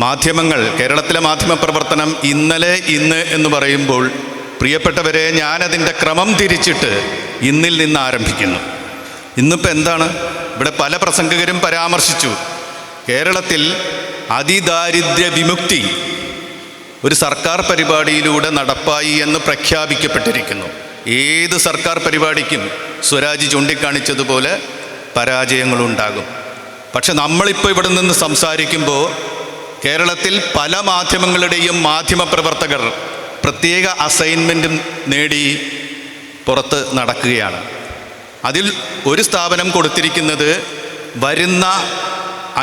മാധ്യമങ്ങൾ, കേരളത്തിലെ മാധ്യമ പ്രവർത്തനം ഇന്നലെ ഇന്ന് എന്ന് പറയുമ്പോൾ പ്രിയപ്പെട്ടവരെ, ഞാനതിൻ്റെ ക്രമം തിരിച്ചിട്ട് ഇന്നിൽ നിന്ന് ആരംഭിക്കുന്നു. ഇന്നിപ്പോൾ എന്താണ്? ഇവിടെ പല പ്രസംഗകരും പരാമർശിച്ചു, കേരളത്തിൽ അതിദാരിദ്ര്യ വിമുക്തി ഒരു സർക്കാർ പരിപാടിയിലൂടെ നടപ്പായി എന്ന് പ്രഖ്യാപിക്കപ്പെട്ടിരിക്കുന്നു. ഏത് സർക്കാർ പരിപാടിക്കും സ്വരാജ് ചൂണ്ടിക്കാണിച്ചതുപോലെ പരാജയങ്ങളുണ്ടാകും. പക്ഷെ നമ്മളിപ്പോൾ ഇവിടെ നിന്ന് സംസാരിക്കുമ്പോൾ കേരളത്തിൽ പല മാധ്യമങ്ങളുടെയും മാധ്യമപ്രവർത്തകർ പ്രത്യേക അസൈൻമെൻറ്റും നേടി പുറത്ത് നടക്കുകയാണ്. അതിൽ ഒരു സ്ഥാപനം കൊടുത്തിരിക്കുന്നത് വരുന്ന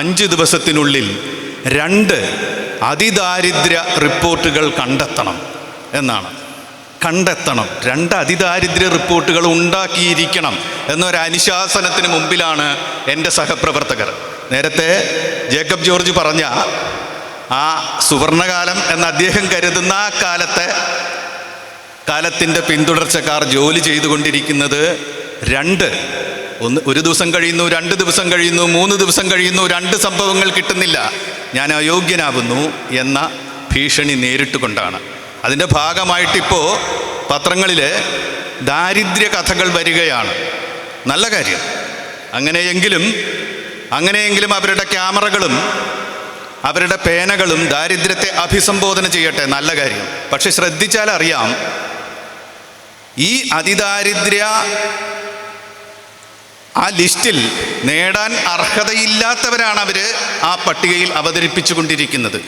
5 ദിവസത്തിനുള്ളിൽ 2 അതിദാരിദ്ര്യ റിപ്പോർട്ടുകൾ കണ്ടെത്തണം എന്നാണ്. കണ്ടെത്തണം, 2 അതിദാരിദ്ര്യ റിപ്പോർട്ടുകൾ ഉണ്ടാക്കിയിരിക്കണം എന്നൊരു അനുശാസനത്തിന് മുമ്പിലാണ് എൻ്റെ സഹപ്രവർത്തകർ. നേരത്തെ ജേക്കബ് ജോർജ് പറഞ്ഞ ആ സുവർണകാലം എന്ന് അദ്ദേഹം കരുതുന്ന ആ കാലത്തിൻ്റെ പിന്തുടർച്ചക്കാർ ജോലി ചെയ്തുകൊണ്ടിരിക്കുന്നത് 2, ഒരു ദിവസം കഴിയുന്നു, 2 ദിവസം കഴിയുന്നു, 3 ദിവസം കഴിയുന്നു, 2 സംഭവങ്ങൾ കിട്ടുന്നില്ല, ഞാൻ അയോഗ്യനാകുന്നു എന്ന ഭീഷണി നേരിട്ടുകൊണ്ടാണ്. അതിൻ്റെ ഭാഗമായിട്ടിപ്പോൾ പത്രങ്ങളിൽ ദാരിദ്ര്യ കഥകൾ വരികയാണ്. നല്ല കാര്യം. അങ്ങനെയെങ്കിലും അവരുടെ ക്യാമറകളും അവരുടെ പേനകളും ദാരിദ്ര്യത്തെ അഭിസംബോധന ചെയ്യട്ടെ, നല്ല കാര്യം. പക്ഷെ ശ്രദ്ധിച്ചാൽ അറിയാം, ഈ അതിദാരിദ്ര്യ ആ ലിസ്റ്റിൽ നേടാൻ അർഹതയില്ലാത്തവരാണ് അവർ ആ പട്ടികയിൽ അവതരിപ്പിച്ചു കൊണ്ടിരിക്കുന്നത്.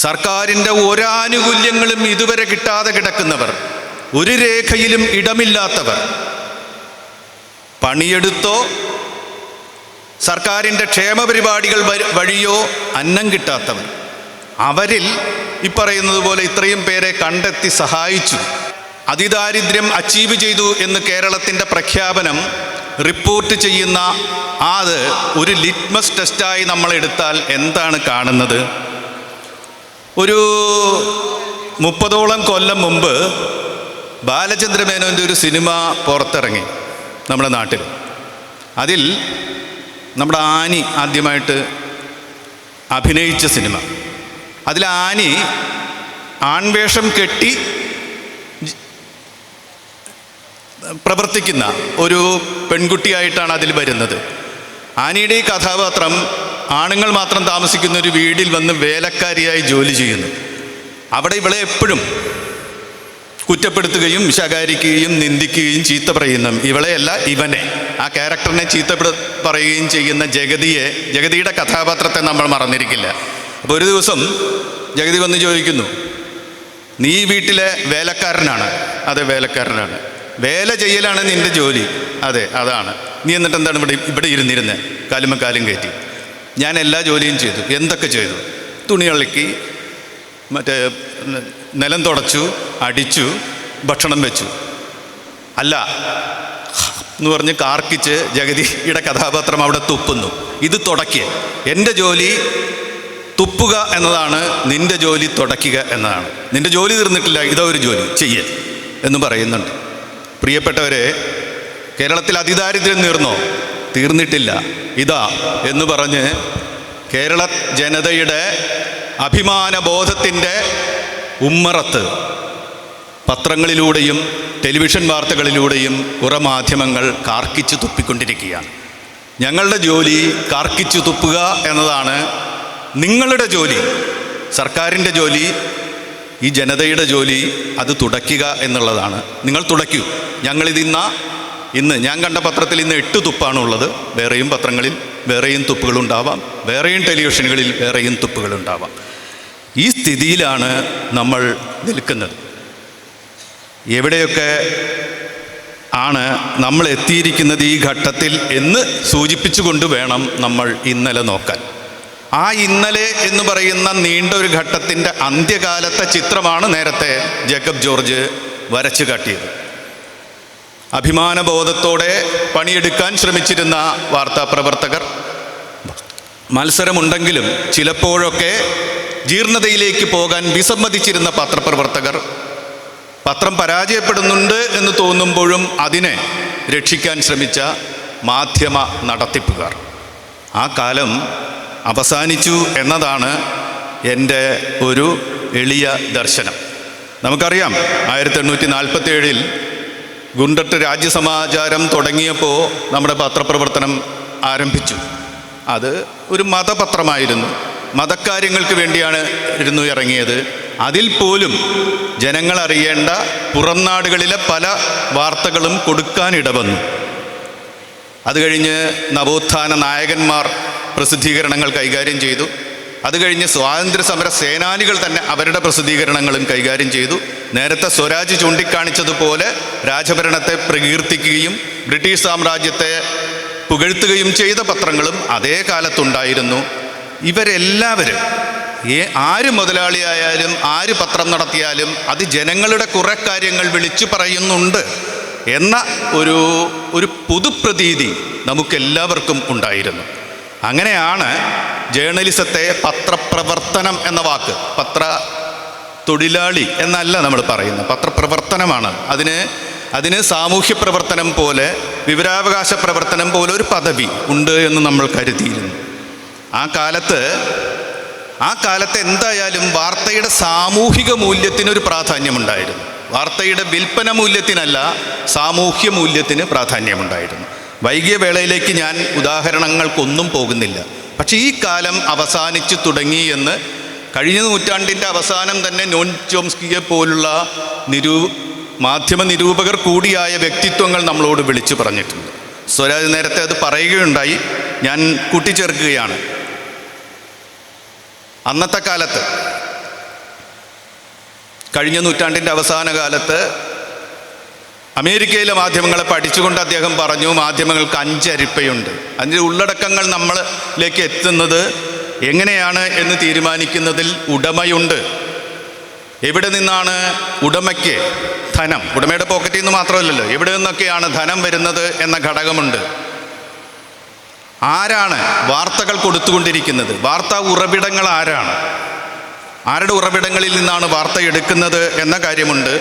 സർക്കാരിൻ്റെ ഒരാനുകൂല്യങ്ങളും ഇതുവരെ കിട്ടാതെ കിടക്കുന്നവർ, ഒരു രേഖയിലും ഇടമില്ലാത്തവർ, പണിയെടുത്തോ സർക്കാരിൻ്റെ ക്ഷേമ പരിപാടികൾ വഴിയോ അന്നം കിട്ടാത്തവർ, അവരിൽ ഇപ്പറയുന്നത് പോലെ ഇത്രയും പേരെ കണ്ടെത്തി സഹായിച്ചു. അതിദാരിദ്ര്യം അച്ചീവ് ചെയ്തു എന്ന് കേരളത്തിൻ്റെ പ്രഖ്യാപനം റിപ്പോർട്ട് ചെയ്യുന്ന അത് ഒരു ലിറ്റ്മസ് ടെസ്റ്റായി നമ്മൾ എടുത്താൽ എന്താണ് കാണുന്നത്? ഒരു 30ഓളം കൊല്ലം മുമ്പ് ബാലചന്ദ്രമേനോൻ്റെ ഒരു സിനിമ പുറത്തിറങ്ങി നമ്മുടെ നാട്ടിൽ. അതിൽ നമ്മുടെ ആനി ആദ്യമായിട്ട് അഭിനയിച്ച സിനിമ. അതിൽ ആനി ആൺവേഷം കെട്ടി പ്രവർത്തിക്കുന്ന ഒരു പെൺകുട്ടിയായിട്ടാണ് അതിൽ വരുന്നത്. ആനിയുടെ ഈ കഥാപാത്രം ആണുങ്ങൾ മാത്രം താമസിക്കുന്ന ഒരു വീട്ടിൽ വന്ന് വേലക്കാരിയായി ജോലി ചെയ്യുന്നു. അവിടെ ഇവളെ എപ്പോഴും കുറ്റപ്പെടുത്തുകയും ശകാരിക്കുകയും നിന്ദിക്കുകയും ചീത്ത പറയുന്ന, ഇവളെയല്ല ഇവനെ, ആ ക്യാരക്ടറിനെ ചീത്ത പറയുകയും ചെയ്യുന്ന ജഗതിയുടെ കഥാപാത്രത്തെ നമ്മൾ മറന്നിരിക്കില്ല. അപ്പോൾ ഒരു ദിവസം ജഗതി വന്ന് ചോദിക്കുന്നു, നീ വീട്ടിലെ വേലക്കാരനാണ്? അതെ, വേലക്കാരനാണ്. വേല ചെയ്യലാണ് നിൻ്റെ ജോലി? അതെ, അതാണ്. നീ എന്നിട്ട് എന്താണ് ഇവിടെ ഇരുന്നിരുന്നത്? കാലും കയറ്റി. ഞാൻ എല്ലാ ജോലിയും ചെയ്തു. എന്തൊക്കെ ചെയ്തു? തുണി അലക്കി, മറ്റേ നിലം തുടച്ചു, അടിച്ചു, ഭക്ഷണം വെച്ചു. അല്ല എന്ന് പറഞ്ഞ് കാർക്കിച്ച് ജഗതിയുടെ കഥാപാത്രം അവിടെ തുപ്പുന്നു. ഇത് തുടയ്ക്കുക. എൻ്റെ ജോലി തുപ്പുക എന്നതാണ്, നിൻ്റെ ജോലി തുടയ്ക്കുക എന്നതാണ്. നിൻ്റെ ജോലി തീർന്നിട്ടില്ല, ഇതോ ഒരു ജോലി ചെയ്യേ എന്ന് പറയുന്നുണ്ട്. പ്രിയപ്പെട്ടവരെ, കേരളത്തിൽ അതിദാരിദ്ര്യം തീർന്നിട്ടില്ല, ഇതാ എന്ന് പറഞ്ഞ് കേരള ജനതയുടെ അഭിമാനബോധത്തിൻ്റെ ഉമ്മറത്ത് പത്രങ്ങളിലൂടെയും ടെലിവിഷൻ വാർത്തകളിലൂടെയും കുറേ മാധ്യമങ്ങൾ കാർക്കിച്ചു തുപ്പിക്കൊണ്ടിരിക്കുകയാണ്. ഞങ്ങളുടെ ജോലി കാർക്കിച്ചു തുപ്പുക എന്നതാണ്. നിങ്ങളുടെ ജോലി, സർക്കാരിൻ്റെ ജോലി, ഈ ജനതയുടെ ജോലി അത് തുടയ്ക്കുക എന്നുള്ളതാണ്. നിങ്ങൾ തുടയ്ക്കൂ. ഇന്ന് ഞാൻ കണ്ട പത്രത്തിൽ ഇന്ന് 8 തുപ്പാണുള്ളത്. വേറെയും പത്രങ്ങളിൽ വേറെയും തുപ്പുകളുണ്ടാവാം, വേറെയും ടെലിവിഷനുകളിൽ വേറെയും തുപ്പുകളുണ്ടാവാം. ഈ സ്ഥിതിയിലാണ് നമ്മൾ നിൽക്കുന്നത്. എവിടെയൊക്കെ ആണ് നമ്മൾ എത്തിയിരിക്കുന്നത് ഈ ഘട്ടത്തിൽ എന്ന് സൂചിപ്പിച്ചുകൊണ്ട് വേണം നമ്മൾ ഇന്നലെ നോക്കാൻ. ആ ഇന്നലെ എന്ന് പറയുന്ന നീണ്ട ഒരു ഘട്ടത്തിൻ്റെ അന്ത്യകാലത്തെ ചിത്രമാണ് നേരത്തെ ജേക്കബ് ജോർജ് വരച്ചു കാട്ടിയത്. അഭിമാനബോധത്തോടെ പണിയെടുക്കാൻ ശ്രമിച്ചിരുന്ന വാർത്താപ്രവർത്തകർ, മത്സരമുണ്ടെങ്കിലും ചിലപ്പോഴൊക്കെ ജീർണതയിലേക്ക് പോകാൻ വിസമ്മതിച്ചിരുന്ന പത്രപ്രവർത്തകർ, പത്രം പരാജയപ്പെടുന്നുണ്ട് എന്ന് തോന്നുമ്പോഴും അതിനെ രക്ഷിക്കാൻ ശ്രമിച്ച മാധ്യമ നടത്തിപ്പുകാർ. ആ കാലം അവസാനിച്ചു എന്നതാണ് എൻ്റെ ഒരു എളിയ ദർശനം. നമുക്കറിയാം 1847 ഗുണ്ടട്ട് രാജ്യസമാചാരം തുടങ്ങിയപ്പോൾ നമ്മുടെ പത്രപ്രവർത്തനം ആരംഭിച്ചു. അത് ഒരു മതപത്രമായിരുന്നു, മതകാര്യങ്ങൾക്ക് വേണ്ടിയാണ് ഇറങ്ങിയത്. അതിൽ പോലും ജനങ്ങൾ അറിയേണ്ട പുറം നാടുകളിലെ പല വാർത്തകളും കൊടുക്കാനിടവന്നു. അത് കഴിഞ്ഞ് നവോത്ഥാന നായകന്മാർ പ്രസിദ്ധീകരണങ്ങൾ കൈകാര്യം ചെയ്തു. അത് കഴിഞ്ഞ് സ്വാതന്ത്ര്യ സമര സേനാനികൾ തന്നെ അവരുടെ പ്രസിദ്ധീകരണങ്ങളും കൈകാര്യം ചെയ്തു. നേരത്തെ സ്വരാജ് ചൂണ്ടിക്കാണിച്ചതുപോലെ രാജഭരണത്തെ പ്രകീർത്തിക്കുകയും ബ്രിട്ടീഷ് സാമ്രാജ്യത്തെ പുകഴ്ത്തുകയും ചെയ്ത പത്രങ്ങളും അതേ കാലത്തുണ്ടായിരുന്നു. ഇവരെല്ലാവരും ആര് മുതലാളിയായാലും ആര് പത്രം നടത്തിയാലും അത് ജനങ്ങളുടെ കുറെ കാര്യങ്ങൾ വിളിച്ചു പറയുന്നുണ്ട് എന്ന ഒരു പൊതുപ്രതീതി നമുക്കെല്ലാവർക്കും ഉണ്ടായിരുന്നു. അങ്ങനെയാണ് ജേർണലിസത്തെ പത്രപ്രവർത്തനം എന്ന വാക്ക്, പത്ര തൊഴിലാളി എന്നല്ല നമ്മൾ പറയുന്നത്, പത്രപ്രവർത്തനമാണ്. അതിന് സാമൂഹ്യ പ്രവർത്തനം പോലെ വിവരാവകാശ പ്രവർത്തനം പോലെ ഒരു പദവി ഉണ്ട് എന്ന് നമ്മൾ കരുതിയിരുന്നു. ആ കാലത്ത് എന്തായാലും വാർത്തയുടെ സാമൂഹിക മൂല്യത്തിനൊരു പ്രാധാന്യമുണ്ടായിരുന്നു. വാർത്തയുടെ വിൽപ്പന മൂല്യത്തിനല്ല, സാമൂഹ്യ മൂല്യത്തിന് പ്രാധാന്യമുണ്ടായിരുന്നു. വൈകിയ വേളയിലേക്ക് ഞാൻ ഉദാഹരണങ്ങൾക്കൊന്നും പോകുന്നില്ല. പക്ഷേ ഈ കാലം അവസാനിച്ചു തുടങ്ങി എന്ന് കഴിഞ്ഞ നൂറ്റാണ്ടിൻ്റെ അവസാനം തന്നെ നോം ചോംസ്കിയെ പോലുള്ള മാധ്യമ നിരൂപകർ കൂടിയായ വ്യക്തിത്വങ്ങൾ നമ്മളോട് വിളിച്ചു പറഞ്ഞിട്ടുണ്ട്. സ്വരാജ് നേരത്തെ അത് പറയുകയുണ്ടായി, ഞാൻ കൂട്ടിച്ചേർക്കുകയാണ്. അന്നത്തെ കാലത്ത്, കഴിഞ്ഞ നൂറ്റാണ്ടിൻ്റെ അവസാന കാലത്ത് അമേരിക്കയിലെ മാധ്യമങ്ങളെ പഠിച്ചുകൊണ്ട് അദ്ദേഹം പറഞ്ഞു, മാധ്യമങ്ങൾക്ക് 5 അരിപ്പയുണ്ട്. അതിൻ്റെ ഉള്ളടക്കങ്ങൾ നമ്മളിലേക്ക് എത്തുന്നത് എങ്ങനെയാണ് എന്ന് തീരുമാനിക്കുന്നതിൽ ഉടമയുണ്ട്. എവിടെ നിന്നാണ് ഉടമയ്ക്ക് ധനം, ഉടമയുടെ പോക്കറ്റിൽ നിന്ന് മാത്രമല്ലല്ലോ, എവിടെ നിന്നൊക്കെയാണ് ധനം വരുന്നത് എന്ന ഘടകമുണ്ട്. ആരാണ് വാർത്തകൾ കൊടുത്തുകൊണ്ടിരിക്കുന്നത്, വാർത്താ ഉറവിടങ്ങൾ ആരാണ്, ആരുടെ ഉറവിടങ്ങളിൽ നിന്നാണ് വാർത്ത എടുക്കുന്നത് എന്ന കാര്യമുണ്ട്.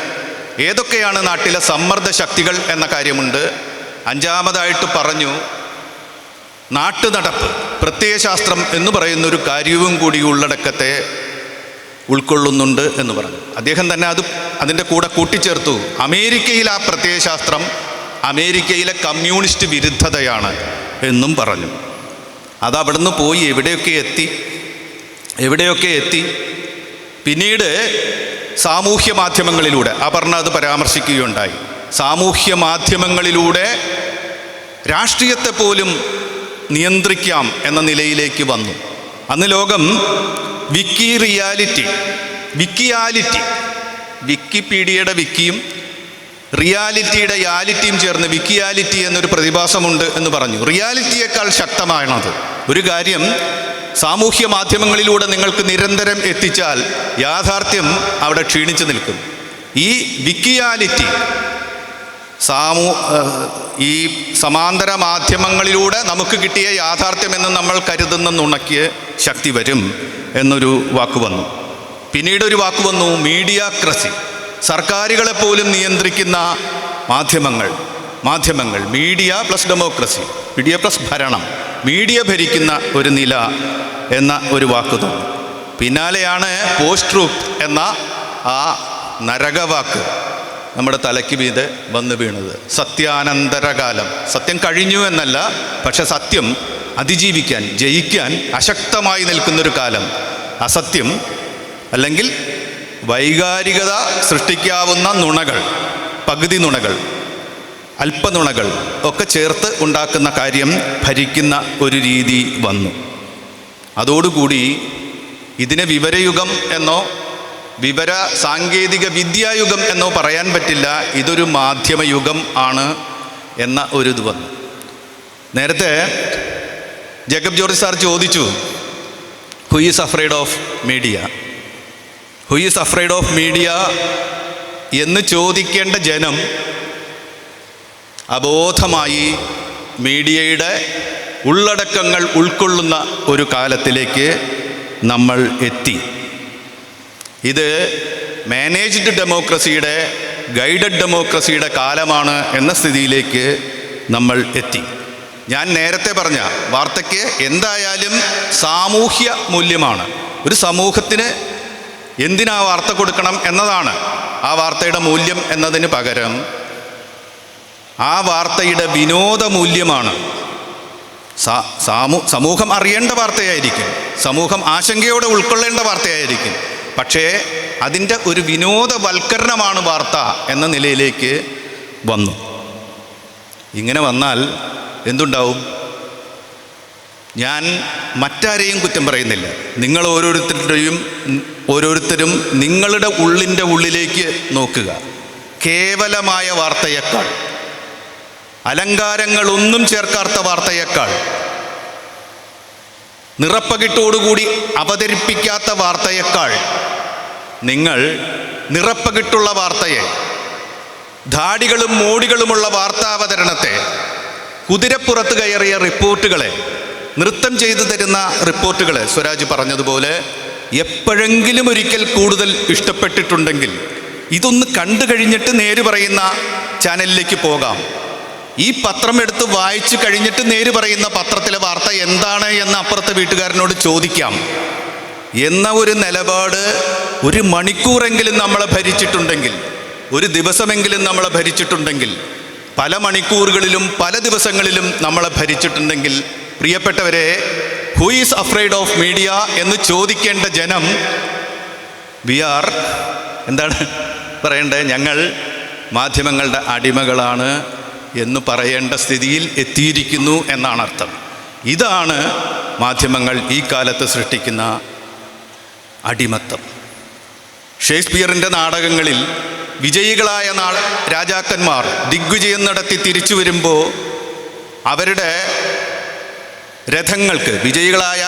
ഏതൊക്കെയാണ് നാട്ടിലെ സമ്മർദ്ദ ശക്തികൾ എന്ന കാര്യമുണ്ട്. 5ാമതായിട്ട് പറഞ്ഞു, നാട്ടുനടപ്പ്, പ്രത്യയശാസ്ത്രം എന്ന് പറയുന്നൊരു കാര്യവും കൂടി ഉള്ളടക്കത്തെ ഉൾക്കൊള്ളുന്നുണ്ട് എന്ന് പറഞ്ഞു. അദ്ദേഹം തന്നെ അതിൻ്റെ കൂടെ കൂട്ടിച്ചേർത്തു, അമേരിക്കയിൽ ആ പ്രത്യയശാസ്ത്രം അമേരിക്കയിലെ കമ്മ്യൂണിസ്റ്റ് വിരുദ്ധതയാണ് എന്നും പറഞ്ഞു. അത് അവിടുന്ന് പോയി എവിടെയൊക്കെ എത്തി. പിന്നീട് സാമൂഹ്യ മാധ്യമങ്ങളിലൂടെ അപർണ അത് പരാമർശിക്കുകയുണ്ടായി. സാമൂഹ്യ മാധ്യമങ്ങളിലൂടെ രാഷ്ട്രീയത്തെ പോലും നിയന്ത്രിക്കാം എന്ന നിലയിലേക്ക് വന്നു. അന്ന് ലോകം വിക്കിപീഡിയയുടെ വിക്കിയും റിയാലിറ്റിയുടെ യാലിറ്റിയും ചേർന്ന് വിക്കിയാലിറ്റി എന്നൊരു പ്രതിഭാസമുണ്ട് എന്ന് പറഞ്ഞു. റിയാലിറ്റിയേക്കാൾ ശക്തമാണത്. ഒരു കാര്യം സാമൂഹ്യ മാധ്യമങ്ങളിലൂടെ നിങ്ങൾക്ക് നിരന്തരം എത്തിച്ചാൽ യാഥാർത്ഥ്യം അവിടെ ക്ഷീണിച്ചു നിൽക്കും. ഈ വിക്കിയാലിറ്റി, ഈ സമാന്തര മാധ്യമങ്ങളിലൂടെ നമുക്ക് കിട്ടിയ യാഥാർത്ഥ്യമെന്ന് നമ്മൾ കരുതുന്ന നുണയ്ക്ക് ശക്തി വരും എന്നൊരു വാക്ക് വന്നു. പിന്നീട് ഒരു വാക്ക് വന്നു, മീഡിയാക്രസി. സർക്കാരുകളെപ്പോലും നിയന്ത്രിക്കുന്ന മാധ്യമങ്ങൾ, media plus democracy, media plus ഭരണം, മീഡിയ ഭരിക്കുന്ന ഒരു നില എന്ന ഒരു വാക്ക് തോന്നി. പിന്നാലെയാണ് പോസ്റ്റ് ട്രൂത്ത് എന്ന ആ നരകവാക്ക് നമ്മുടെ തലയ്ക്ക് മീതെ വന്നു വീണത്. സത്യാനന്തരകാലം, സത്യം കഴിഞ്ഞു എന്നല്ല, പക്ഷെ സത്യം അതിജീവിക്കാൻ, ജയിക്കാൻ അശക്തമായി നിൽക്കുന്നൊരു കാലം. അസത്യം അല്ലെങ്കിൽ വൈകാരികത സൃഷ്ടിക്കാവുന്ന നുണകൾ, പകുതി നുണകൾ, അല്പനുണകൾ ഒക്കെ ചേർത്ത് ഉണ്ടാക്കുന്ന കാര്യം ഭരിക്കുന്ന ഒരു രീതി വന്നു. അതോടുകൂടി ഇതിനെ വിവരയുഗം എന്നോ വിവര സാങ്കേതിക വിദ്യായുഗം എന്നോ പറയാൻ പറ്റില്ല, ഇതൊരു മാധ്യമയുഗം ആണ് എന്ന ഒരു ഇത് വന്നു. നേരത്തെ ജേക്കബ് ജോർജ് സാർ ചോദിച്ചു, who is afraid of media, who is afraid of media എന്ന് ചോദിക്കേണ്ട ജനം അബോധമായി മീഡിയയുടെ ഉള്ളടക്കങ്ങൾ ഉൾക്കൊള്ളുന്ന ഒരു കാലത്തിലേക്ക് നമ്മൾ എത്തി. ഇത് മാനേജ്ഡ് ഡെമോക്രസിയുടെ, ഗൈഡഡ് ഡെമോക്രസിയുടെ കാലമാണ് എന്ന സ്ഥിതിയിലേക്ക് നമ്മൾ എത്തി. ഞാൻ നേരത്തെ പറഞ്ഞ വാർത്തയ്ക്ക് എന്തായാലും സാമൂഹ്യ മൂല്യമാണ്, ഒരു സമൂഹത്തിന് എന്തിനാ വാർത്ത കൊടുക്കണം എന്നതാണ് ആ വാർത്തയുടെ മൂല്യം എന്നതിന് പകരം ആ വാർത്തയുടെ വിനോദ മൂല്യമാണ്. സമൂഹം അറിയേണ്ട വാർത്തയായിരിക്കും, സമൂഹം ആശങ്കയോടെ ഉൾക്കൊള്ളേണ്ട വാർത്തയായിരിക്കും. പക്ഷേ അതിൻ്റെ ഒരു വിനോദവൽക്കരണമാണ് വാർത്ത എന്ന നിലയിലേക്ക് വന്നു. ഇങ്ങനെ വന്നാൽ എന്തുണ്ടാവും? ഞാൻ മറ്റാരെയും കുറ്റം പറയുന്നില്ല. നിങ്ങൾ ഓരോരുത്തരും നിങ്ങളുടെ ഉള്ളിൻ്റെ ഉള്ളിലേക്ക് നോക്കുക. കേവലമായ വാർത്തയേക്കാൾ, അലങ്കാരങ്ങളൊന്നും ചേർക്കാത്ത വാർത്തയേക്കാൾ, നിറപ്പകിട്ടോടുകൂടി അവതരിപ്പിക്കാത്ത വാർത്തയേക്കാൾ നിങ്ങൾ നിറപ്പകിട്ടുള്ള വാർത്തയെ, ധാടികളും മോടികളുമുള്ള വാർത്താവതരണത്തെ, കുതിരപ്പുറത്ത് കയറിയ റിപ്പോർട്ടുകളെ, നൃത്തം ചെയ്തു തരുന്ന റിപ്പോർട്ടുകളെ സ്വരാജ് പറഞ്ഞതുപോലെ എപ്പോഴെങ്കിലും ഒരിക്കൽ കൂടുതൽ ഇഷ്ടപ്പെട്ടിട്ടുണ്ടെങ്കിൽ ഇതൊന്ന് കണ്ടു കഴിഞ്ഞിട്ട് നേര് പറയുന്ന ചാനലിലേക്ക് പോകാം. ഈ പത്രം എടുത്ത് വായിച്ചു കഴിഞ്ഞിട്ട് നേര് പറയുന്ന പത്രത്തിലെ വാർത്ത എന്താണ് എന്ന് അപ്പുറത്തെ വീട്ടുകാരനോട് ചോദിക്കാം എന്ന ഒരു നിലപാട് ഒരു മണിക്കൂറെങ്കിലും നമ്മളെ ഭരിച്ചിട്ടുണ്ടെങ്കിൽ, ഒരു ദിവസമെങ്കിലും നമ്മളെ ഭരിച്ചിട്ടുണ്ടെങ്കിൽ, പല മണിക്കൂറുകളിലും പല ദിവസങ്ങളിലും നമ്മളെ ഭരിച്ചിട്ടുണ്ടെങ്കിൽ, പ്രിയപ്പെട്ടവരെ, who is afraid of media എന്ന് ചോദിക്കേണ്ട ജനം എന്താണ് പറയേണ്ടത്? ഞങ്ങൾ മാധ്യമങ്ങളുടെ അടിമകളാണ് എന്ന് പറയേണ്ട സ്ഥിതിയിൽ എത്തിയിരിക്കുന്നു എന്നാണ് അർത്ഥം. ഇതാണ് മാധ്യമങ്ങൾ ഈ കാലത്ത് സൃഷ്ടിക്കുന്ന അടിമത്തം. ഷേക്സ്പിയറിൻ്റെ നാടകങ്ങളിൽ വിജയികളായ രാജാക്കന്മാർ ദിഗ്വിജയം നടത്തി തിരിച്ചു വരുമ്പോൾ അവരുടെ രഥങ്ങൾക്ക്, വിജയികളായ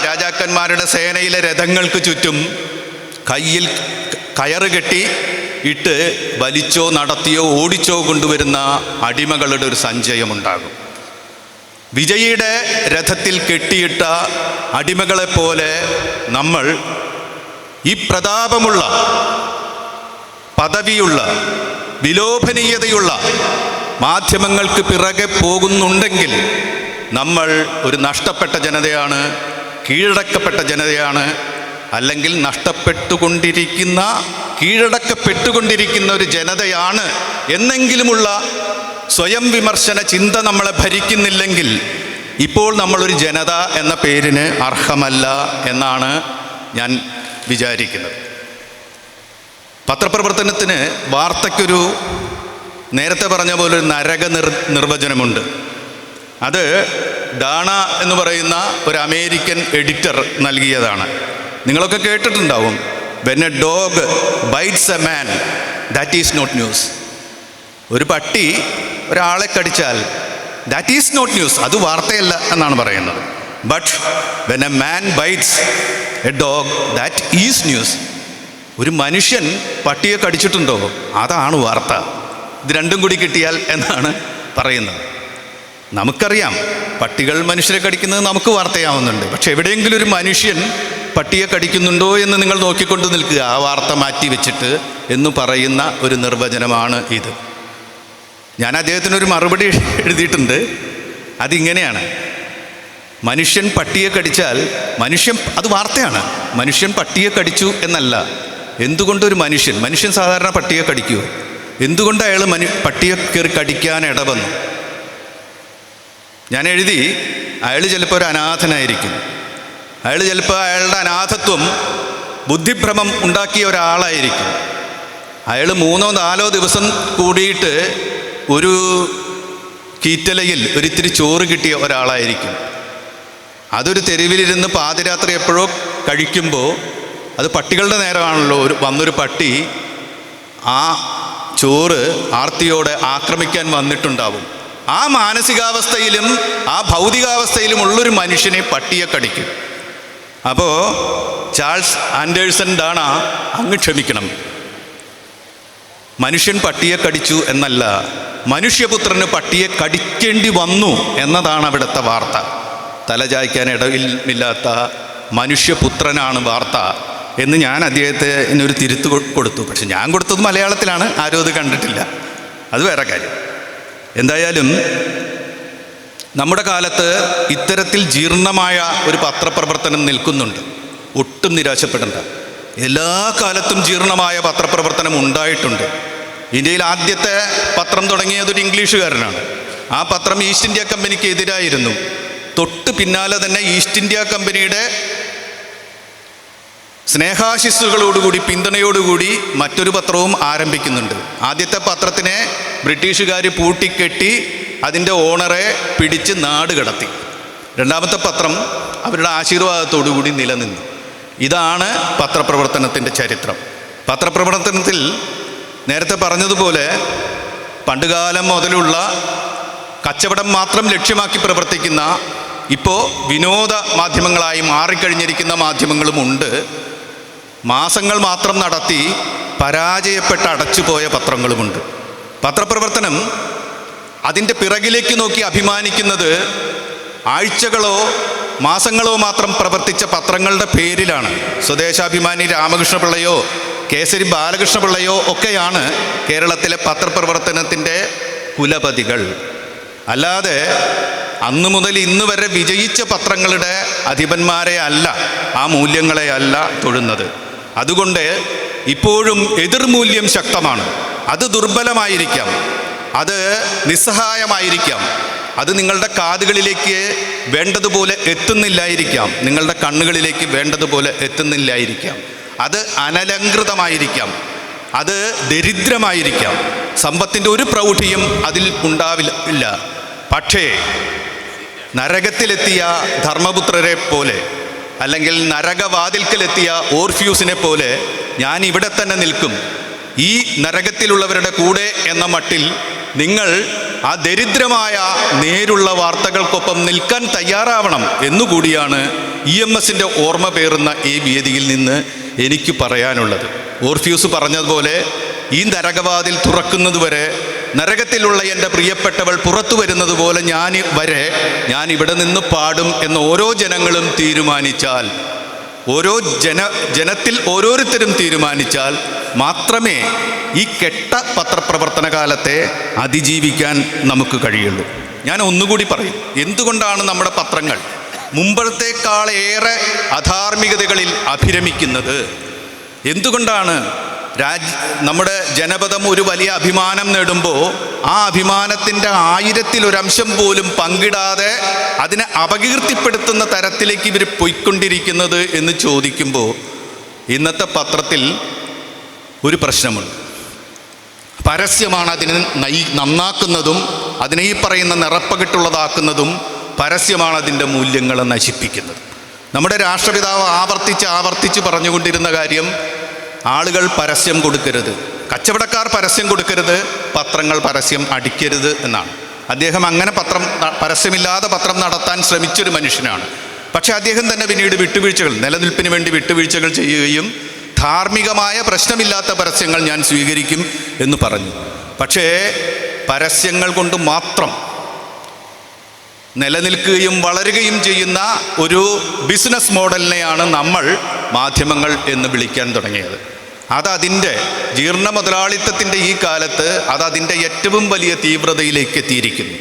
രാജാക്കന്മാരുടെ സേനയിലെ രഥങ്ങൾക്ക് ചുറ്റും കയ്യിൽ കയറ് കെട്ടി ഇട്ട് വലിച്ചോ നടത്തിയോ ഓടിച്ചോ കൊണ്ടുവരുന്ന അടിമകളുടെ ഒരു സഞ്ചയമുണ്ടാകും. വിജയിയുടെ രഥത്തിൽ കെട്ടിയിട്ട അടിമകളെപ്പോലെ നമ്മൾ ഈ പ്രതാപമുള്ള, പദവിയുള്ള, വിലോഭനീയതയുള്ള മാധ്യമങ്ങൾക്ക് പിറകെ പോകുന്നുണ്ടെങ്കിൽ നമ്മൾ ഒരു നഷ്ടപ്പെട്ട ജനതയാണ്, കീഴടക്കപ്പെട്ട ജനതയാണ്. അല്ലെങ്കിൽ കീഴടക്കപ്പെട്ടുകൊണ്ടിരിക്കുന്ന ഒരു ജനതയാണ് എന്നെങ്കിലുമുള്ള സ്വയം വിമർശന ചിന്ത നമ്മളെ ഭരിക്കുന്നില്ലെങ്കിൽ ഇപ്പോൾ നമ്മളൊരു ജനത എന്ന പേരിന് അർഹമല്ല എന്നാണ് ഞാൻ വിചാരിക്കുന്നത്. പത്രപ്രവർത്തനത്തിന്, വാർത്തയ്ക്കൊരു നേരത്തെ പറഞ്ഞ പോലെ ഒരു നരക നിർവചനമുണ്ട്. അത് ഡാണ എന്ന് പറയുന്ന ഒരു അമേരിക്കൻ എഡിറ്റർ നൽകിയതാണ്. നിങ്ങളൊക്കെ കേട്ടിട്ടുണ്ടാവും, when a dog bites a man that is not news. ഒരു പട്ടി ഒരാളെ കടിച്ചാൽ ദാറ്റ് ഈസ് നോട്ട് ന്യൂസ്, അത് വാർത്തയല്ല എന്നാണ് പറയുന്നത്. But when a man bites a dog that is news. ഒരു മനുഷ്യൻ പട്ടിയെ കടിച്ചിട്ടുണ്ടോ, അതാണ് വാർത്ത. ഇത് രണ്ടും കൂടി കിട്ടിയാൽ എന്നാണ് പറയുന്നത്. നമുക്കറിയാം പട്ടികൾ മനുഷ്യരെ കടിക്കുന്നത് നമുക്ക് വാർത്തയാവുന്നുണ്ട്. പക്ഷെ എവിടെയെങ്കിലും ഒരു മനുഷ്യൻ പട്ടിയെ കടിക്കുന്നുണ്ടോ എന്ന് നിങ്ങൾ നോക്കിക്കൊണ്ട് നിൽക്കുക, ആ വാർത്ത മാറ്റി വെച്ചിട്ട് എന്ന് പറയുന്ന ഒരു നിർവചനമാണ് ഇത്. ഞാൻ അദ്ദേഹത്തിനൊരു മറുപടി എഴുതിയിട്ടുണ്ട്. അതിങ്ങനെയാണ്: മനുഷ്യൻ പട്ടിയെ കടിച്ചാൽ അത് വാർത്തയാണ്. മനുഷ്യൻ പട്ടിയെ കടിച്ചു എന്നല്ല. എന്തുകൊണ്ടൊരു മനുഷ്യൻ സാധാരണ പട്ടിയെ കടിക്കുമോ? എന്തുകൊണ്ട് അയാൾ പട്ടിയെ കയറി കടിക്കാൻ ഇടവന്നു? ഞാൻ എഴുതി, അയാൾ ചിലപ്പോൾ ഒരു അനാഥനായിരിക്കും. അയാൾ ചിലപ്പോൾ അയാളുടെ അനാഥത്വം ബുദ്ധിഭ്രമം ഉണ്ടാക്കിയ ഒരാളായിരിക്കും. അയാൾ 3-4 ദിവസം കൂടിയിട്ട് ഒരു കീറ്റലയിൽ ഒരിത്തിരി ചോറ് കിട്ടിയ ഒരാളായിരിക്കും. അതൊരു തെരുവിലിരുന്ന് പാതിരാത്രി എപ്പോഴോ കഴിക്കുമ്പോൾ, അത് പട്ടികളുടെ നേരമാണല്ലോ, വന്നൊരു പട്ടി ആ ചോറ് ആർത്തിയോടെ ആക്രമിക്കാൻ വന്നിട്ടുണ്ടാവും. ആ മാനസികാവസ്ഥയിലും ആ ഭൗതികാവസ്ഥയിലും ഉള്ളൊരു മനുഷ്യനെ പട്ടിയെ കടിക്കും. അപ്പോൾ ചാൾസ് ആൻഡേഴ്സൺ ഡാണ അങ്ങ് ക്ഷമിക്കണം, മനുഷ്യൻ പട്ടിയെ കടിച്ചു എന്നല്ല, മനുഷ്യപുത്രന് പട്ടിയെ കടിക്കേണ്ടി വന്നു എന്നതാണ് അവിടുത്തെ വാർത്ത. തലചായ്ക്കാൻ ഇടയില്ലാത്ത മനുഷ്യപുത്രനാണ് വാർത്ത എന്ന് ഞാൻ അദ്ദേഹത്തെ എന്നൊരു തിരുത്ത് കൊടുത്തു. പക്ഷെ ഞാൻ കൊടുത്തത് മലയാളത്തിലാണ്, ആരും അത് കണ്ടിട്ടില്ല. അത് വേറെ കാര്യം. എന്തായാലും നമ്മുടെ കാലത്ത് ഇത്തരത്തിൽ ജീർണമായ ഒരു പത്രപ്രവർത്തനം നിൽക്കുന്നുണ്ട്. ഒട്ടും നിരാശപ്പെടേണ്ട. എല്ലാ കാലത്തും ജീർണമായ പത്രപ്രവർത്തനം ഉണ്ടായിട്ടുണ്ട്. ഇന്ത്യയിൽ ആദ്യത്തെ പത്രം തുടങ്ങിയതൊരു ഇംഗ്ലീഷുകാരനാണ്. ആ പത്രം ഈസ്റ്റ് ഇന്ത്യ കമ്പനിക്ക് എതിരായിരുന്നു. തൊട്ട് പിന്നാലെ തന്നെ ഈസ്റ്റ് ഇന്ത്യ കമ്പനിയുടെ സ്നേഹാശിസ്സുകളോടുകൂടി, പിന്തുണയോടുകൂടി മറ്റൊരു പത്രവും ആരംഭിക്കുന്നുണ്ട്. ആദ്യത്തെ പത്രത്തിനെ ബ്രിട്ടീഷുകാർ പൂട്ടിക്കെട്ടി അതിൻ്റെ ഓണറെ പിടിച്ച് നാട് കടത്തി. രണ്ടാമത്തെ പത്രം അവരുടെ ആശീർവാദത്തോടുകൂടി നിലനിന്നു. ഇതാണ് പത്രപ്രവർത്തനത്തിൻ്റെ ചരിത്രം. പത്രപ്രവർത്തനത്തിൽ നേരത്തെ പറഞ്ഞതുപോലെ പണ്ടുകാലം മുതലുള്ള കച്ചവടം മാത്രം ലക്ഷ്യമാക്കി പ്രവർത്തിക്കുന്ന, ഇപ്പോൾ വിനോദ മാധ്യമങ്ങളായി മാറിക്കഴിഞ്ഞിരിക്കുന്ന മാധ്യമങ്ങളുമുണ്ട്. മാസങ്ങൾ മാത്രം നടത്തി പരാജയപ്പെട്ട് അടച്ചുപോയ പത്രങ്ങളുമുണ്ട്. പത്രപ്രവർത്തനം അതിൻ്റെ പിറകിലേക്ക് നോക്കി അഭിമാനിക്കുന്നത് ആഴ്ചകളോ മാസങ്ങളോ മാത്രം പ്രവർത്തിച്ച പത്രങ്ങളുടെ പേരിലാണ്. സ്വദേശാഭിമാനി രാമകൃഷ്ണപിള്ളയോ കേസരി ബാലകൃഷ്ണപിള്ളയോ ഒക്കെയാണ് കേരളത്തിലെ പത്രപ്രവർത്തനത്തിൻ്റെ കുലപതികൾ. അല്ലാതെ അന്നു മുതൽ ഇന്ന് വരെ വിജയിച്ച പത്രങ്ങളുടെ അധിപന്മാരെ അല്ല, ആ മൂല്യങ്ങളെ അല്ല തൊഴുന്നത്. അതുകൊണ്ട് ഇപ്പോഴും എതിർമൂല്യം ശക്തമാണ്. അത് ദുർബലമായിരിക്കാം, അത് നിസ്സഹായമായിരിക്കാം, അത് നിങ്ങളുടെ കാതുകളിലേക്ക് വേണ്ടതുപോലെ എത്തുന്നില്ലായിരിക്കാം, നിങ്ങളുടെ കണ്ണുകളിലേക്ക് വേണ്ടതുപോലെ എത്തുന്നില്ലായിരിക്കാം, അത് അനലങ്കൃതമായിരിക്കാം, അത് ദരിദ്രമായിരിക്കാം, സമ്പത്തിൻ്റെ ഒരു പ്രൗഢിയും അതിൽ ഉണ്ടാവില്ല. പക്ഷേ നരകത്തിലെത്തിയ ധർമ്മപുത്രരെ പോലെ, അല്ലെങ്കിൽ നരകവാതിൽക്കലെത്തിയ ഓർഫ്യൂസിനെ പോലെ ഞാൻ ഇവിടെ തന്നെ നിൽക്കും, ഈ നരകത്തിലുള്ളവരുടെ കൂടെ എന്ന മട്ടിൽ നിങ്ങൾ ആ ദരിദ്രമായ നേരുള്ള വാർത്തകൾക്കൊപ്പം നിൽക്കാൻ തയ്യാറാവണം എന്നുകൂടിയാണ് EMSൻ്റെ ഓർമ്മ പേറുന്ന ഈ വേദിയിൽ നിന്ന് എനിക്ക് പറയാനുള്ളത്. ഓർഫ്യൂസ് പറഞ്ഞതുപോലെ ഈ നരകവാതിൽ തുറക്കുന്നതുവരെ, നരകത്തിലുള്ള എൻ്റെ പ്രിയപ്പെട്ടവൾ പുറത്തു വരുന്നത് പോലെ ഞാൻ ഇവിടെ നിന്ന് പാടും എന്ന് ഓരോ ജനങ്ങളും തീരുമാനിച്ചാൽ, ഓരോ ജനത്തിൽ ഓരോരുത്തരും തീരുമാനിച്ചാൽ മാത്രമേ ഈ കെട്ട പത്രപ്രവർത്തന കാലത്തെ അതിജീവിക്കാൻ നമുക്ക് കഴിയുള്ളൂ. ഞാൻ ഒന്നുകൂടി പറയും, എന്തുകൊണ്ടാണ് നമ്മുടെ പത്രങ്ങൾ മുമ്പത്തേക്കാളേറെ അധാർമികതകളിൽ അഭിരമിക്കുന്നത്? എന്തുകൊണ്ടാണ് നമ്മുടെ ജനപദം ഒരു വലിയ അഭിമാനം നേടുമ്പോൾ ആ അഭിമാനത്തിൻ്റെ 1000-1 പോലും പങ്കിടാതെ അതിനെ അപകീർത്തിപ്പെടുത്തുന്ന തരത്തിലേക്ക് ഇവർ പോയിക്കൊണ്ടിരിക്കുന്നത് എന്ന് ചോദിക്കുമ്പോൾ, ഇന്നത്തെ പത്രത്തിൽ ഒരു പ്രശ്നമുണ്ട്. പരസ്യമാണ് അതിനെ നന്നാക്കുന്നതും അതിനെ ഈ പറയുന്ന നിറപ്പകിട്ടുള്ളതാക്കുന്നതും പരസ്യമാണ് അതിൻ്റെ മൂല്യങ്ങളെ നശിപ്പിക്കുന്നത്. നമ്മുടെ രാഷ്ട്രപിതാവ് ആവർത്തിച്ച് പറഞ്ഞുകൊണ്ടിരുന്ന കാര്യം, ആളുകൾ പരസ്യം കൊടുക്കരുത്, കച്ചവടക്കാർ പരസ്യം കൊടുക്കരുത്, പത്രങ്ങൾ പരസ്യം അടിക്കരുത് എന്നാണ്. അദ്ദേഹം അങ്ങനെ പരസ്യമില്ലാതെ പത്രം നടത്താൻ ശ്രമിച്ചൊരു മനുഷ്യനാണ്. പക്ഷേ അദ്ദേഹം തന്നെ പിന്നീട് നിലനിൽപ്പിന് വേണ്ടി വിട്ടുവീഴ്ചകൾ ചെയ്യുകയും ധാർമ്മികമായ പ്രശ്നമില്ലാത്ത പരസ്യങ്ങൾ ഞാൻ സ്വീകരിക്കും എന്ന് പറഞ്ഞു. പക്ഷേ പരസ്യങ്ങൾ കൊണ്ട് മാത്രം നിലനിൽക്കുകയും വളരുകയും ചെയ്യുന്ന ഒരു ബിസിനസ് മോഡലിനെയാണ് നമ്മൾ മാധ്യമങ്ങൾ എന്ന് വിളിക്കാൻ തുടങ്ങിയത്. അതതിൻ്റെ ജീർണ മുതലാളിത്തത്തിൻ്റെ ഈ കാലത്ത് അതതിൻ്റെ ഏറ്റവും വലിയ തീവ്രതയിലേക്ക് എത്തിയിരിക്കുന്നു.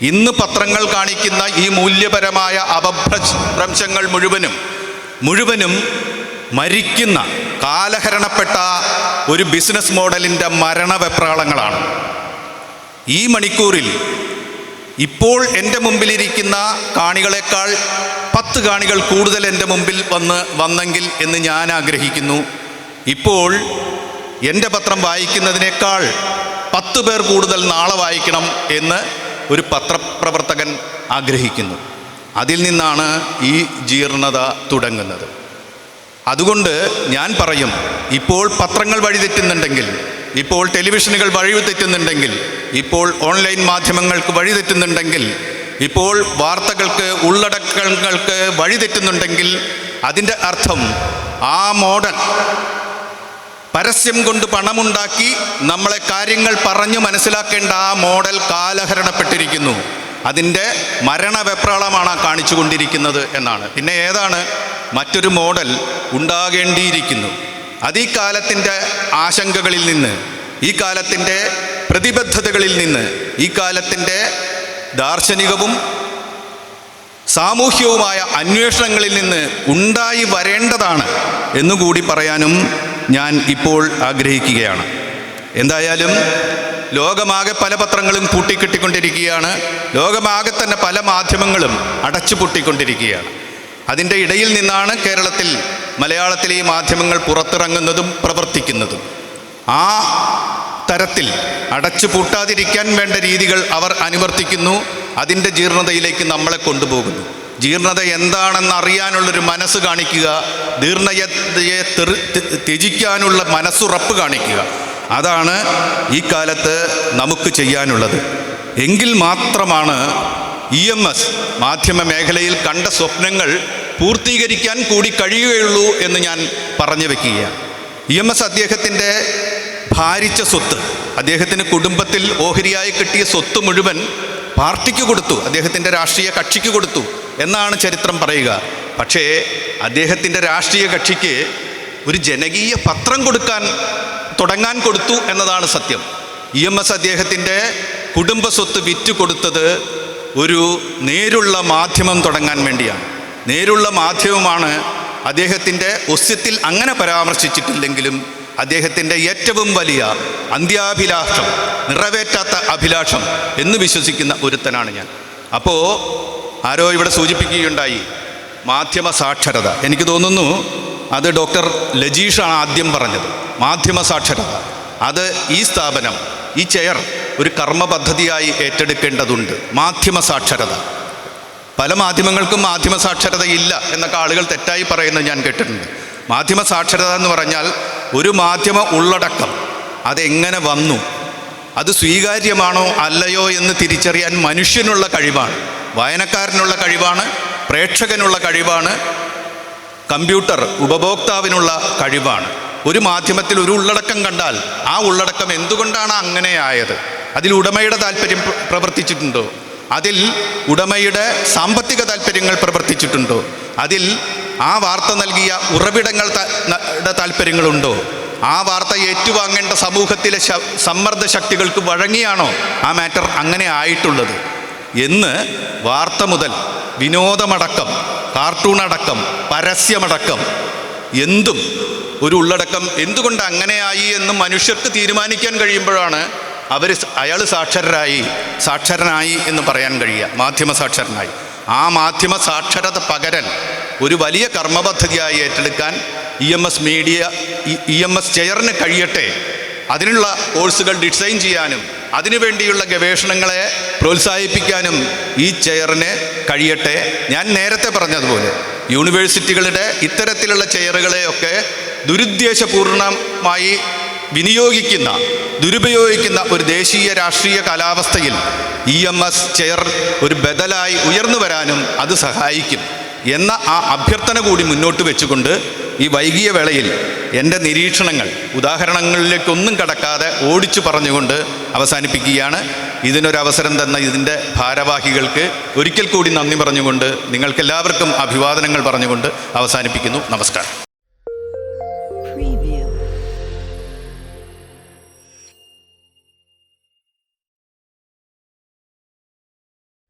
ഇന്ന് പത്രങ്ങൾ കാണിക്കുന്ന ഈ മൂല്യപരമായ അപഭ്രംശങ്ങൾ മുഴുവനും മരിക്കുന്ന കാലഹരണപ്പെട്ട ഒരു ബിസിനസ് മോഡലിൻ്റെ മരണവെപ്രാളങ്ങളാണ്. ഈ മണിക്കൂറിൽ ഇപ്പോൾ എൻ്റെ മുമ്പിലിരിക്കുന്ന കാണികളെക്കാൾ 10 കാണികൾ കൂടുതൽ എൻ്റെ മുമ്പിൽ വന്നെങ്കിൽ എന്ന് ഞാൻ ആഗ്രഹിക്കുന്നു. ഇപ്പോൾ എൻ്റെ പത്രം വായിക്കുന്നതിനേക്കാൾ 10 പേർ കൂടുതൽ നാളെ വായിക്കണം എന്ന് ഒരു പത്രപ്രവർത്തകൻ ആഗ്രഹിക്കുന്നു. അതിൽ നിന്നാണ് ഈ ജീർണത തുടങ്ങുന്നത്. അതുകൊണ്ട് ഞാൻ പറയും, ഇപ്പോൾ പത്രങ്ങൾ വഴിതെറ്റുന്നുണ്ടെങ്കിൽ, ഇപ്പോൾ ടെലിവിഷനുകൾ വഴിതെറ്റുന്നുണ്ടെങ്കിൽ, ഇപ്പോൾ ഓൺലൈൻ മാധ്യമങ്ങൾക്ക് വഴിതെറ്റുന്നുണ്ടെങ്കിൽ, ഇപ്പോൾ വാർത്തകൾക്ക് ഉള്ളടക്കങ്ങൾക്ക് വഴിതെറ്റുന്നുണ്ടെങ്കിൽ അതിൻ്റെ അർത്ഥം ആ മോഡൽ പരസ്യം കൊണ്ട് പണമുണ്ടാക്കി നമ്മളെ കാര്യങ്ങൾ പറഞ്ഞു മനസ്സിലാക്കേണ്ട ആ മോഡൽ കാലഹരണപ്പെട്ടിരിക്കുന്നു. അതിൻ്റെ മരണവെപ്രാളമാണ് കാണിച്ചു കൊണ്ടിരിക്കുന്നത് എന്നാണ്. പിന്നെ ഏതാണ് മറ്റൊരു മോഡൽ ഉണ്ടാകേണ്ടിയിരിക്കുന്നു? അത് ഈ കാലത്തിൻ്റെ ആശങ്കകളിൽ നിന്ന്, ഈ കാലത്തിൻ്റെ പ്രതിബദ്ധതകളിൽ നിന്ന്, ഈ കാലത്തിൻ്റെ ദാർശനികവും സാമൂഹ്യവുമായ അന്വേഷണങ്ങളിൽ നിന്ന് ഉണ്ടായി വരേണ്ടതാണ് എന്നുകൂടി പറയാനും ഞാൻ ഇപ്പോൾ ആഗ്രഹിക്കുകയാണ്. എന്തായാലും ലോകമാകെ പല പത്രങ്ങളും പൂട്ടിക്കെട്ടിക്കൊണ്ടിരിക്കുകയാണ്. ലോകമാകെ തന്നെ പല മാധ്യമങ്ങളും അടച്ചു പൂട്ടിക്കൊണ്ടിരിക്കുകയാണ്. അതിൻ്റെ ഇടയിൽ നിന്നാണ് കേരളത്തിൽ മലയാളത്തിലെ ഈ മാധ്യമങ്ങൾ പുറത്തിറങ്ങുന്നതും പ്രവർത്തിക്കുന്നതും. ആ തരത്തിൽ അടച്ചു പൂട്ടാതിരിക്കാൻ വേണ്ട രീതികൾ അവർ അനുവർത്തിക്കുന്നു. അതിൻ്റെ ജീർണതയിലേക്ക് നമ്മളെ കൊണ്ടുപോകുന്നു. ജീർണത എന്താണെന്ന് അറിയാനുള്ളൊരു മനസ്സ് കാണിക്കുക, ജീർണതയെ ത്യജിക്കാനുള്ള മനസ്സുറപ്പ് കാണിക്കുക. അതാണ് ഈ കാലത്ത് നമുക്ക് ചെയ്യാനുള്ളത്. എങ്കിൽ മാത്രമാണ് EMS മാധ്യമ മേഖലയിൽ കണ്ട സ്വപ്നങ്ങൾ പൂർത്തീകരിക്കാൻ കൂടി കഴിയുകയുള്ളൂ എന്ന് ഞാൻ പറഞ്ഞു വയ്ക്കുകയാണ്. EMS അദ്ദേഹത്തിൻ്റെ ഭാരിച്ച സ്വത്ത്, അദ്ദേഹത്തിന് കുടുംബത്തിൽ ഓഹരിയായി കിട്ടിയ സ്വത്ത് മുഴുവൻ പാർട്ടിക്ക് കൊടുത്തു, അദ്ദേഹത്തിൻ്റെ രാഷ്ട്രീയ കക്ഷിക്ക് കൊടുത്തു എന്നാണ് ചരിത്രം പറയുക. പക്ഷേ അദ്ദേഹത്തിൻ്റെ രാഷ്ട്രീയ കക്ഷിക്ക് ഒരു ജനകീയ പത്രം തുടങ്ങാൻ കൊടുത്തു എന്നതാണ് സത്യം. EMS അദ്ദേഹത്തിൻ്റെ കുടുംബ സ്വത്ത് വിറ്റ് കൊടുത്തത് ഒരു നേരുള്ള മാധ്യമം തുടങ്ങാൻ വേണ്ടിയാണ്. നേരുള്ള മാധ്യമമാണ് അദ്ദേഹത്തിൻ്റെ ഒസ്യത്തിൽ അങ്ങനെ പരാമർശിച്ചിട്ടില്ലെങ്കിലും അദ്ദേഹത്തിൻ്റെ ഏറ്റവും വലിയ അന്ത്യാഭിലാഷം, നിറവേറ്റാത്ത അഭിലാഷം എന്ന് വിശ്വസിക്കുന്ന ഒരുത്തനാണ് ഞാൻ. അപ്പോൾ ആരോ ഇവിടെ സൂചിപ്പിക്കുകയുണ്ടായി മാധ്യമ സാക്ഷരത. എനിക്ക് തോന്നുന്നു അത് ഡോക്ടർ ലജീഷാണ് ആദ്യം പറഞ്ഞത്. മാധ്യമ സാക്ഷരത അത് ഈ സ്ഥാപനം, ഈ ചെയർ ഒരു കർമ്മ പദ്ധതിയായി ഏറ്റെടുക്കേണ്ടതുണ്ട്. മാധ്യമ സാക്ഷരത. പല മാധ്യമങ്ങൾക്കും മാധ്യമ സാക്ഷരത ഇല്ല എന്നൊക്കെ ആളുകൾ തെറ്റായി പറയുന്നത് ഞാൻ കേട്ടിട്ടുണ്ട്. മാധ്യമ സാക്ഷരത എന്ന് പറഞ്ഞാൽ ഒരു മാധ്യമ ഉള്ളടക്കം അതെങ്ങനെ വന്നു, അത് സ്വീകാര്യമാണോ അല്ലയോ എന്ന് തിരിച്ചറിയാൻ മനുഷ്യനുള്ള കഴിവാണ്, വായനക്കാരനുള്ള കഴിവാണ്, പ്രേക്ഷകനുള്ള കഴിവാണ്, കമ്പ്യൂട്ടർ ഉപഭോക്താവിനുള്ള കഴിവാണ്. ഒരു മാധ്യമത്തിൽ ഒരു ഉള്ളടക്കം കണ്ടാൽ ആ ഉള്ളടക്കം എന്തുകൊണ്ടാണ് അങ്ങനെയായത്, അതിൽ ഉടമയുടെ താല്പര്യം പ്രവർത്തിച്ചിട്ടുണ്ടോ, അതിൽ ഉടമയുടെ സാമ്പത്തിക താല്പര്യങ്ങൾ പ്രവർത്തിച്ചിട്ടുണ്ടോ, അതിൽ ആ വാർത്ത നൽകിയ ഉറവിടങ്ങളുടെ താല്പര്യങ്ങളുണ്ടോ, ആ വാർത്ത ഏറ്റുവാങ്ങേണ്ട സമൂഹത്തിലെ സമ്മർദ്ദ ശക്തികൾക്ക് വഴങ്ങിയാണോ ആ മാറ്റർ അങ്ങനെ ആയിട്ടുള്ളത് എന്ന് വാർത്ത മുതൽ വിനോദമടക്കം, കാർട്ടൂണടക്കം, പരസ്യമടക്കം എന്തും ഒരു ഉള്ളടക്കം എന്തുകൊണ്ട് അങ്ങനെയായി എന്ന് മനുഷ്യർക്ക് തീരുമാനിക്കാൻ കഴിയുമ്പോഴാണ് അയാൾ സാക്ഷരനായി എന്ന് പറയാൻ കഴിയുക. മാധ്യമ സാക്ഷരനായി. ആ മാധ്യമ സാക്ഷരത പകരൻ ഒരു വലിയ കർമ്മപദ്ധതിയായി ഏറ്റെടുക്കാൻ EMS ചെയറിന് കഴിയട്ടെ. അതിനുള്ള കോഴ്സുകൾ ഡിസൈൻ ചെയ്യാനും അതിനുവേണ്ടിയുള്ള ഗവേഷണങ്ങളെ പ്രോത്സാഹിപ്പിക്കാനും ഈ ചെയറിന് കഴിയട്ടെ. ഞാൻ നേരത്തെ പറഞ്ഞതുപോലെ യൂണിവേഴ്സിറ്റികളുടെ ഇത്തരത്തിലുള്ള ചെയറുകളെയൊക്കെ ദുരുദ്ദേശപൂർണമായി ദുരുപയോഗിക്കുന്ന ഒരു ദേശീയ രാഷ്ട്രീയ കാലാവസ്ഥയിൽ EMS ചെയർ ഒരു ബദലായി ഉയർന്നു വരാനും അത് സഹായിക്കും എന്ന ആ അഭ്യർത്ഥന കൂടി മുന്നോട്ട് വെച്ചുകൊണ്ട് ഈ വൈകിയ വേളയിൽ എൻ്റെ നിരീക്ഷണങ്ങൾ ഉദാഹരണങ്ങളിലേക്കൊന്നും കടക്കാതെ ഓടിച്ചു പറഞ്ഞുകൊണ്ട് അവസാനിപ്പിക്കുകയാണ്. ഇതിനൊരവസരം തന്ന ഇതിൻ്റെ ഭാരവാഹികൾക്ക് ഒരിക്കൽ കൂടി നന്ദി പറഞ്ഞുകൊണ്ട് നിങ്ങൾക്കെല്ലാവർക്കും അഭിവാദനങ്ങൾ പറഞ്ഞുകൊണ്ട് അവസാനിപ്പിക്കുന്നു. നമസ്കാരം.